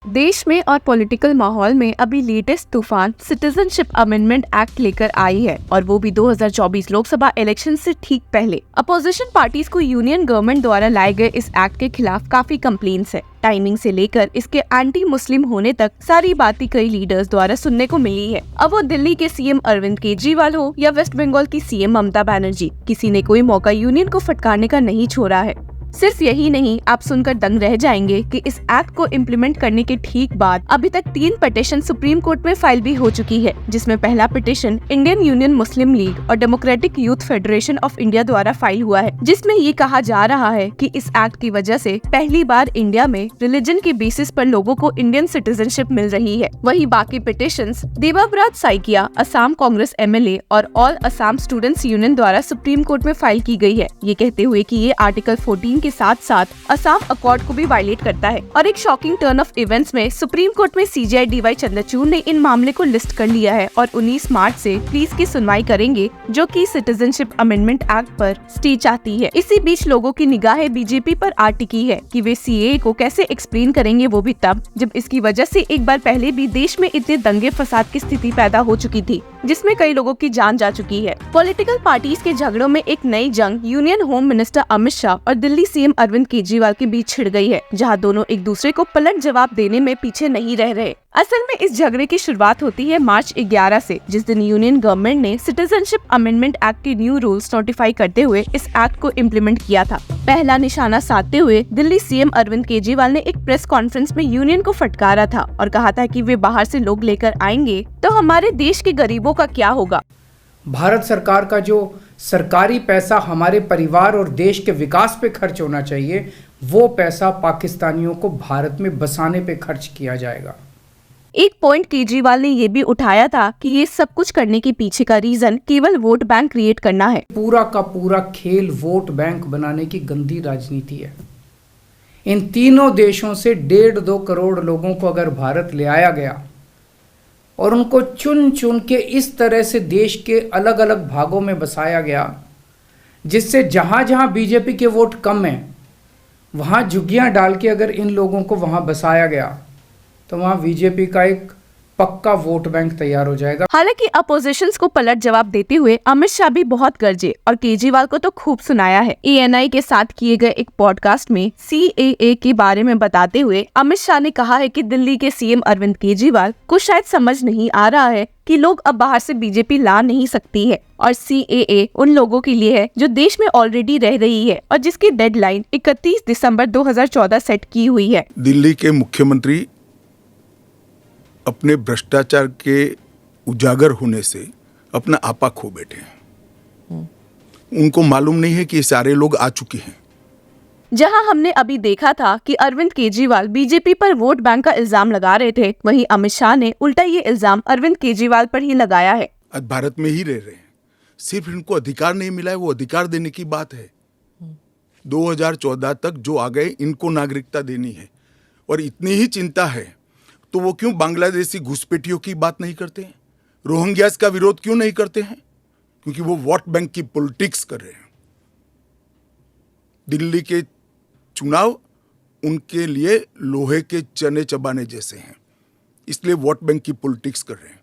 देश में और पॉलिटिकल माहौल में अभी लेटेस्ट तूफान सिटीजनशिप अमेंडमेंट एक्ट लेकर आई है और वो भी 2024 लोकसभा इलेक्शन से ठीक पहले। अपोजिशन पार्टीज को यूनियन गवर्नमेंट द्वारा लाए गए इस एक्ट के खिलाफ काफी कंप्लेंट्स है। टाइमिंग से लेकर इसके एंटी मुस्लिम होने तक सारी बातें कई लीडर्स द्वारा सुनने को मिली है। अब वो दिल्ली के सीएम अरविंद केजरीवाल हो या वेस्ट बंगाल की सीएम ममता बनर्जी, किसी ने कोई मौका यूनियन को फटकारने का नहीं छोड़ा है। सिर्फ यही नहीं, आप सुनकर दंग रह जाएंगे कि इस एक्ट को इम्प्लीमेंट करने के ठीक बाद अभी तक 3 पिटीशन सुप्रीम कोर्ट में फाइल भी हो चुकी है, जिसमें पहला पिटीशन इंडियन यूनियन मुस्लिम लीग और democratic youth federation of India द्वारा फाइल हुआ है, जिसमें ये कहा जा रहा है कि इस एक्ट की वजह से पहली बार इंडिया में रिलीजन के बेसिस पर लोगों को इंडियन सिटीजनशिप मिल रही है। वही बाकी पिटीशंस देबाब्रत साइकिया, असम कांग्रेस एमएलए और ऑल असम स्टूडेंट्स यूनियन द्वारा सुप्रीम कोर्ट में फाइल की गई है, ये कहते हुए कि ये आर्टिकल 14 के साथ साथ असम अकॉर्ड को भी वायलेट करता है। और एक शॉकिंग टर्न ऑफ इवेंट्स में सुप्रीम कोर्ट में सीजेआई डीवाई चंद्रचूड़ ने इन मामले को लिस्ट कर लिया है और 19 मार्च से प्लीज की सुनवाई करेंगे, जो कि सिटीजनशिप अमेंडमेंट एक्ट पर स्टे चाहती है। इसी बीच लोगों की निगाहें बीजेपी पर आ टिकी है कि वे सीएए को कैसे एक्सप्लेन करेंगे, वो भी तब जब इसकी वजह से एक बार पहले भी देश में इतने दंगे फसाद की स्थिति पैदा हो चुकी थी, जिसमें कई लोगों की जान जा चुकी है। पॉलिटिकल पार्टीज के झगड़ों में एक नई जंग union home minister Amit Shah और दिल्ली सीएम अरविंद केजरीवाल के बीच छिड़ गई है, जहां दोनों एक दूसरे को पलट जवाब देने में पीछे नहीं रह रहे। असल में इस झगड़े की शुरुआत होती है मार्च 11 से, जिस दिन यूनियन गवर्नमेंट ने सिटीजनशिप अमेंडमेंट एक्ट के न्यू रूल्स नोटिफाई करते हुए इस एक्ट को इम्प्लीमेंट किया था। पहला निशाना साधते हुए दिल्ली सीएम अरविंद केजरीवाल ने एक प्रेस कॉन्फ्रेंस में यूनियन को फटकारा था और कहा था कि वे बाहर से लोग लेकर आएंगे तो हमारे देश के गरीबों का क्या होगा। भारत सरकार का जो सरकारी पैसा हमारे परिवार और देश के विकास पे खर्च होना चाहिए, वो पैसा पाकिस्तानियों को भारत में बसाने पे खर्च किया जाएगा। एक पॉइंट केजरीवाल ने ये भी उठाया था कि ये सब कुछ करने के पीछे का रीजन केवल वोट बैंक क्रिएट करना है। पूरा का पूरा खेल वोट बैंक बनाने की गंदी राजनीति है। इन तीनों देशों से 1.5-2 करोड़ लोगों को अगर भारत ले आया गया और उनको चुन चुन के इस तरह से देश के अलग अलग भागों में बसाया गया, जिससे जहाँ जहाँ बीजेपी के वोट कम हैं वहाँ झुग्गियाँ डाल के अगर इन लोगों को वहाँ बसाया गया तो वहाँ बीजेपी का एक पक्का वोट बैंक तैयार हो जाएगा। हालांकि अपोजिशंस को पलट जवाब देते हुए अमित शाह भी बहुत गरजे और केजरीवाल को तो खूब सुनाया है। एएनआई के साथ किए गए एक पॉडकास्ट में सीएए के बारे में बताते हुए अमित शाह ने कहा है कि दिल्ली के सीएम अरविंद केजरीवाल को शायद समझ नहीं आ रहा है कि लोग अब बाहर से बीजेपी ला नहीं सकती है और सीएए उन लोगों के लिए है जो देश में ऑलरेडी रह रही है और जिसकी डेडलाइन 31 दिसंबर 2014 सेट की हुई है। दिल्ली के मुख्यमंत्री अपने भ्रष्टाचार के उजागर होने से अपना आपा खो बैठे हैं। उनको मालूम नहीं है कि ये सारे लोग आ चुके हैं। जहां हमने अभी देखा था कि अरविंद केजरीवाल बीजेपी पर वोट बैंक का इल्जाम लगा रहे थे, वहीं अमित शाह ने उल्टा ये इल्जाम अरविंद केजरीवाल पर ही लगाया है। आज भारत में ही रह रहे हैं, सिर्फ इनको अधिकार नहीं मिला है, वो अधिकार देने की बात है। 2014 तक जो आ गए इनको नागरिकता देनी है और इतनी ही चिंता है तो वो क्यों बांग्लादेशी घुसपैठियों की बात नहीं करते हैं, रोहिंग्यास का विरोध क्यों नहीं करते हैं? क्योंकि वो वोट बैंक की पॉलिटिक्स कर रहे हैं। दिल्ली के चुनाव उनके लिए लोहे के चने चबाने जैसे हैं, इसलिए वोट बैंक की पॉलिटिक्स कर रहे हैं।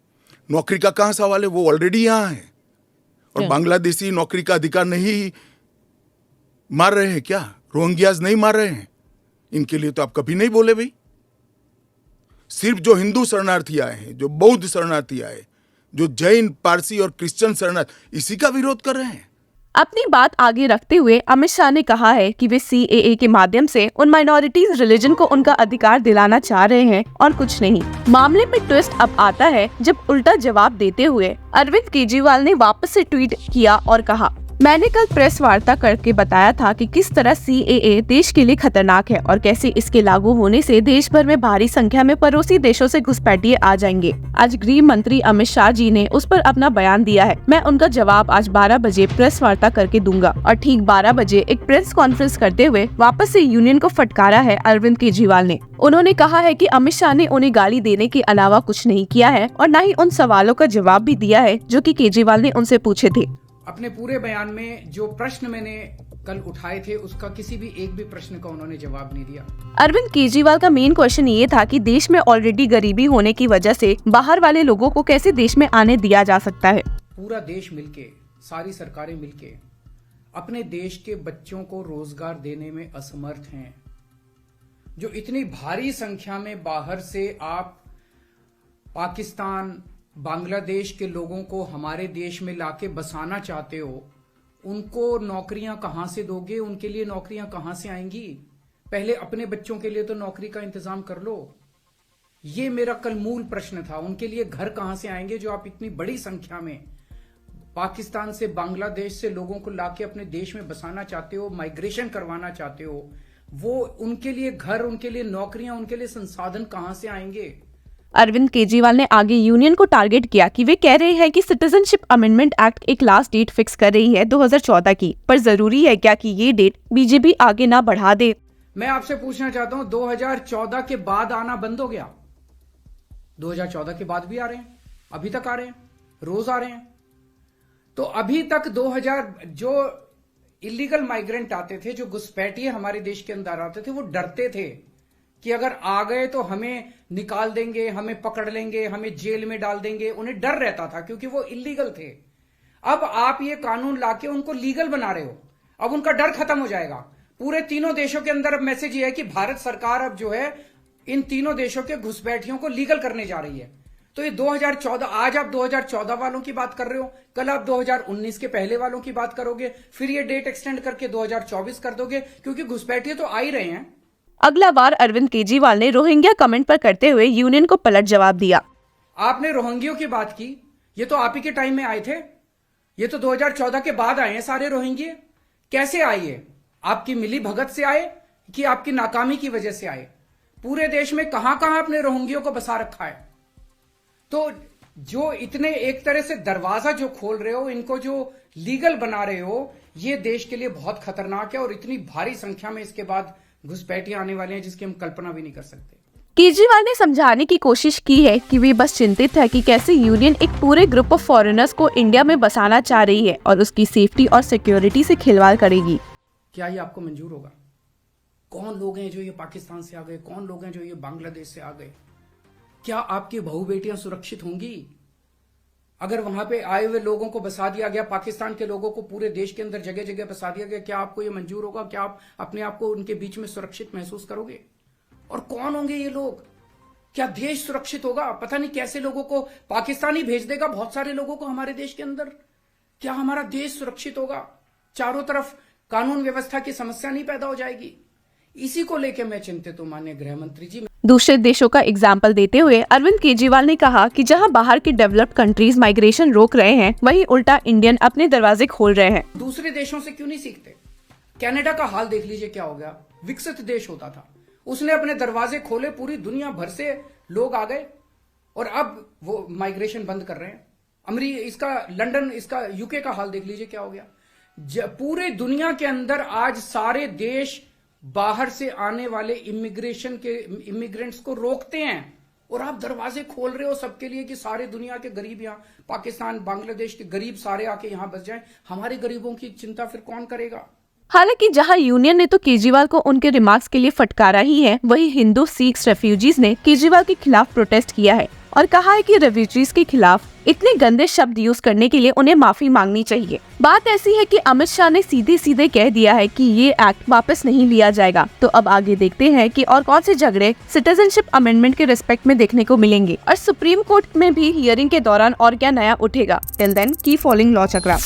नौकरी का कहाँ सवाल है, वो ऑलरेडी यहाँ है और बांग्लादेशी नौकरी का अधिकार नहीं मार रहे हैं क्या? रोहिंग्यास नहीं मार रहे हैं? इनके लिए तो आप कभी नहीं बोले भाई। सिर्फ जो हिंदू शरणार्थी आए हैं, जो बौद्ध शरणार्थी आए, जो जैन, पारसी और क्रिश्चियन शरणार्थी, इसी का विरोध कर रहे हैं। अपनी बात आगे रखते हुए अमित शाह ने कहा है कि वे सीएए के माध्यम से उन माइनॉरिटीज रिलीजन को उनका अधिकार दिलाना चाह रहे हैं और कुछ नहीं। मामले में ट्विस्ट अब आता है जब उल्टा जवाब देते हुए अरविंद केजरीवाल ने वापस से ट्वीट किया और कहा, मैंने कल प्रेस वार्ता करके बताया था कि किस तरह सीएए देश के लिए खतरनाक है और कैसे इसके लागू होने से देश भर में भारी संख्या में पड़ोसी देशों से घुसपैठिए आ जाएंगे। आज गृह मंत्री अमित शाह जी ने उस पर अपना बयान दिया है। मैं उनका जवाब आज 12 बजे प्रेस वार्ता करके दूंगा। और ठीक 12 बजे एक प्रेस कॉन्फ्रेंस करते हुए वापस से यूनियन को फटकारा है अरविंद केजरीवाल ने। उन्होंने कहा है कि अमित शाह ने उन्हें गाली देने के अलावा कुछ नहीं किया है और न ही उन सवालों का जवाब भी दिया है जो कि केजरीवाल ने उनसे पूछे थे। अपने पूरे बयान में जो प्रश्न मैंने कल उठाए थे उसका किसी भी एक भी प्रश्न का उन्होंने जवाब नहीं दिया। अरविंद केजरीवाल का मेन क्वेश्चन ये था कि देश में ऑलरेडी गरीबी होने की वजह से बाहर वाले लोगों को कैसे देश में आने दिया जा सकता है। पूरा देश मिलके, सारी सरकारें मिलके अपने देश के बच्चों को रोजगार देने में असमर्थ हैं। जो इतनी भारी संख्या में बाहर से आप पाकिस्तान, बांग्लादेश के लोगों को हमारे देश में लाके बसाना चाहते हो, उनको नौकरियां कहां से दोगे? उनके लिए नौकरियां कहां से आएंगी? पहले अपने बच्चों के लिए तो नौकरी का इंतजाम कर लो। ये मेरा कल मूल प्रश्न था। उनके लिए घर कहां से आएंगे जो आप इतनी बड़ी संख्या में पाकिस्तान से, बांग्लादेश से लोगों को लाके अपने देश में बसाना चाहते हो, माइग्रेशन करवाना चाहते हो? वो उनके लिए घर, उनके लिए नौकरियां, उनके लिए संसाधन कहां से आएंगे? अरविंद केजरीवाल ने आगे यूनियन को टारगेट किया कि वे कह रहे हैं कि सिटीजनशिप अमेंडमेंट एक्ट एक लास्ट डेट फिक्स कर रही है 2014 की, पर जरूरी है क्या कि ये डेट बीजेपी आगे ना बढ़ा दे? मैं आपसे पूछना चाहता हूं, 2014 के बाद आना बंद हो गया? 2014 के बाद भी आ रहे हैं, अभी तक आ रहे हैं, रोज आ रहे हैं। तो अभी तक 2000 जो इलीगल माइग्रेंट आते थे, जो घुसपैठिए हमारे देश के अंदर आते थे, वो डरते थे कि अगर आ गए तो हमें निकाल देंगे, हमें पकड़ लेंगे, हमें जेल में डाल देंगे। उन्हें डर रहता था क्योंकि वो इलीगल थे। अब आप ये कानून लाके उनको लीगल बना रहे हो, अब उनका डर खत्म हो जाएगा। पूरे तीनों देशों के अंदर अब मैसेज ये है कि भारत सरकार अब जो है इन तीनों देशों के घुसपैठियों को लीगल करने जा रही है। तो ये 2014, आज आप 2014 वालों की बात कर रहे हो, कल आप 2019 के पहले वालों की बात करोगे, फिर ये डेट एक्सटेंड करके 2024 कर दोगे, क्योंकि घुसपैठिए तो आ ही रहे हैं। अगला बार अरविंद केजरीवाल ने रोहिंग्या कमेंट पर करते हुए यूनियन को पलट जवाब दिया। आपने रोहिंग्यों की बात की, ये तो आप ही के टाइम में आए थे, ये तो 2014 के बाद आए हैं सारे रोहिंग्ये। कैसे आए ये? आपकी मिली भगत से आए कि आपकी नाकामी की वजह से आए? पूरे देश में कहां कहां आपने रोहिंग्यों को बसा रखा है? तो जो इतने एक तरह से दरवाजा जो खोल रहे हो, इनको जो लीगल बना रहे हो, ये देश के लिए बहुत खतरनाक है। और इतनी भारी संख्या में इसके बाद घुसपैठिए आने वाले हैं जिसकी हम कल्पना भी नहीं कर सकते। केजरीवाल ने समझाने की कोशिश की है कि वे बस चिंतित है कि कैसे यूनियन एक पूरे ग्रुप ऑफ फॉरेनर्स को इंडिया में बसाना चाह रही है और उसकी सेफ्टी और सिक्योरिटी से खिलवाड़ करेगी। क्या ये आपको मंजूर होगा? कौन लोग हैं जो ये पाकिस्तान से आ गए? कौन लोग हैं जो ये बांग्लादेश से आ गए? क्या आपकी बहू बेटियां सुरक्षित होंगी? अगर वहां पे आए हुए लोगों को बसा दिया गया, पाकिस्तान के लोगों को पूरे देश के अंदर जगह जगह बसा दिया गया, क्या आपको ये मंजूर होगा? क्या आप अपने आप को उनके बीच में सुरक्षित महसूस करोगे? और कौन होंगे ये लोग? क्या देश सुरक्षित होगा? पता नहीं कैसे लोगों को पाकिस्तान ही भेज देगा, बहुत सारे लोगों को हमारे देश के अंदर। क्या हमारा देश सुरक्षित होगा? चारों तरफ कानून व्यवस्था की समस्या नहीं पैदा हो जाएगी? इसी को लेकर मैं चिंतित हूं माननीय गृह मंत्री जी। दूसरे देशों का एग्जाम्पल देते हुए अरविंद केजरीवाल ने कहा कि जहां बाहर के डेवलप्ड कंट्रीज माइग्रेशन रोक रहे हैं, वहीं उल्टा इंडियन अपने दरवाजे खोल रहे हैं। दूसरे देशों से क्यों नहीं सीखते? कनाडा का हाल देख लीजिए, क्या हो गया। विकसित देश होता था, उसने अपने दरवाजे खोले, पूरी दुनिया भर से लोग आ गए और अब वो माइग्रेशन बंद कर रहे हैं। इसका लंदन, इसका यूके का हाल देख लीजिए, क्या हो गया। पूरे दुनिया के अंदर आज सारे देश बाहर से आने वाले इमिग्रेंट्स को रोकते हैं और आप दरवाजे खोल रहे हो सबके लिए कि सारे दुनिया के गरीब यहाँ पाकिस्तान, बांग्लादेश के गरीब सारे आके यहाँ बस जाएं। हमारे गरीबों की चिंता फिर कौन करेगा? हालांकि जहां यूनियन ने तो केजरीवाल को उनके रिमार्क्स के लिए फटकारा ही है, वहीं हिंदू सिख रेफ्यूजीज ने केजरीवाल के खिलाफ प्रोटेस्ट किया है और कहा है कि रेफ्यूजीज के खिलाफ इतने गंदे शब्द यूज करने के लिए उन्हें माफी मांगनी चाहिए। बात ऐसी है कि अमित शाह ने सीधे सीधे कह दिया है कि ये एक्ट वापस नहीं लिया जाएगा। तो अब आगे देखते हैं कि और कौन से झगड़े सिटीजनशिप अमेंडमेंट के रिस्पेक्ट में देखने को मिलेंगे और सुप्रीम कोर्ट में भी हियरिंग के दौरान और क्या नया उठेगा। Till then keep following law चक्रा।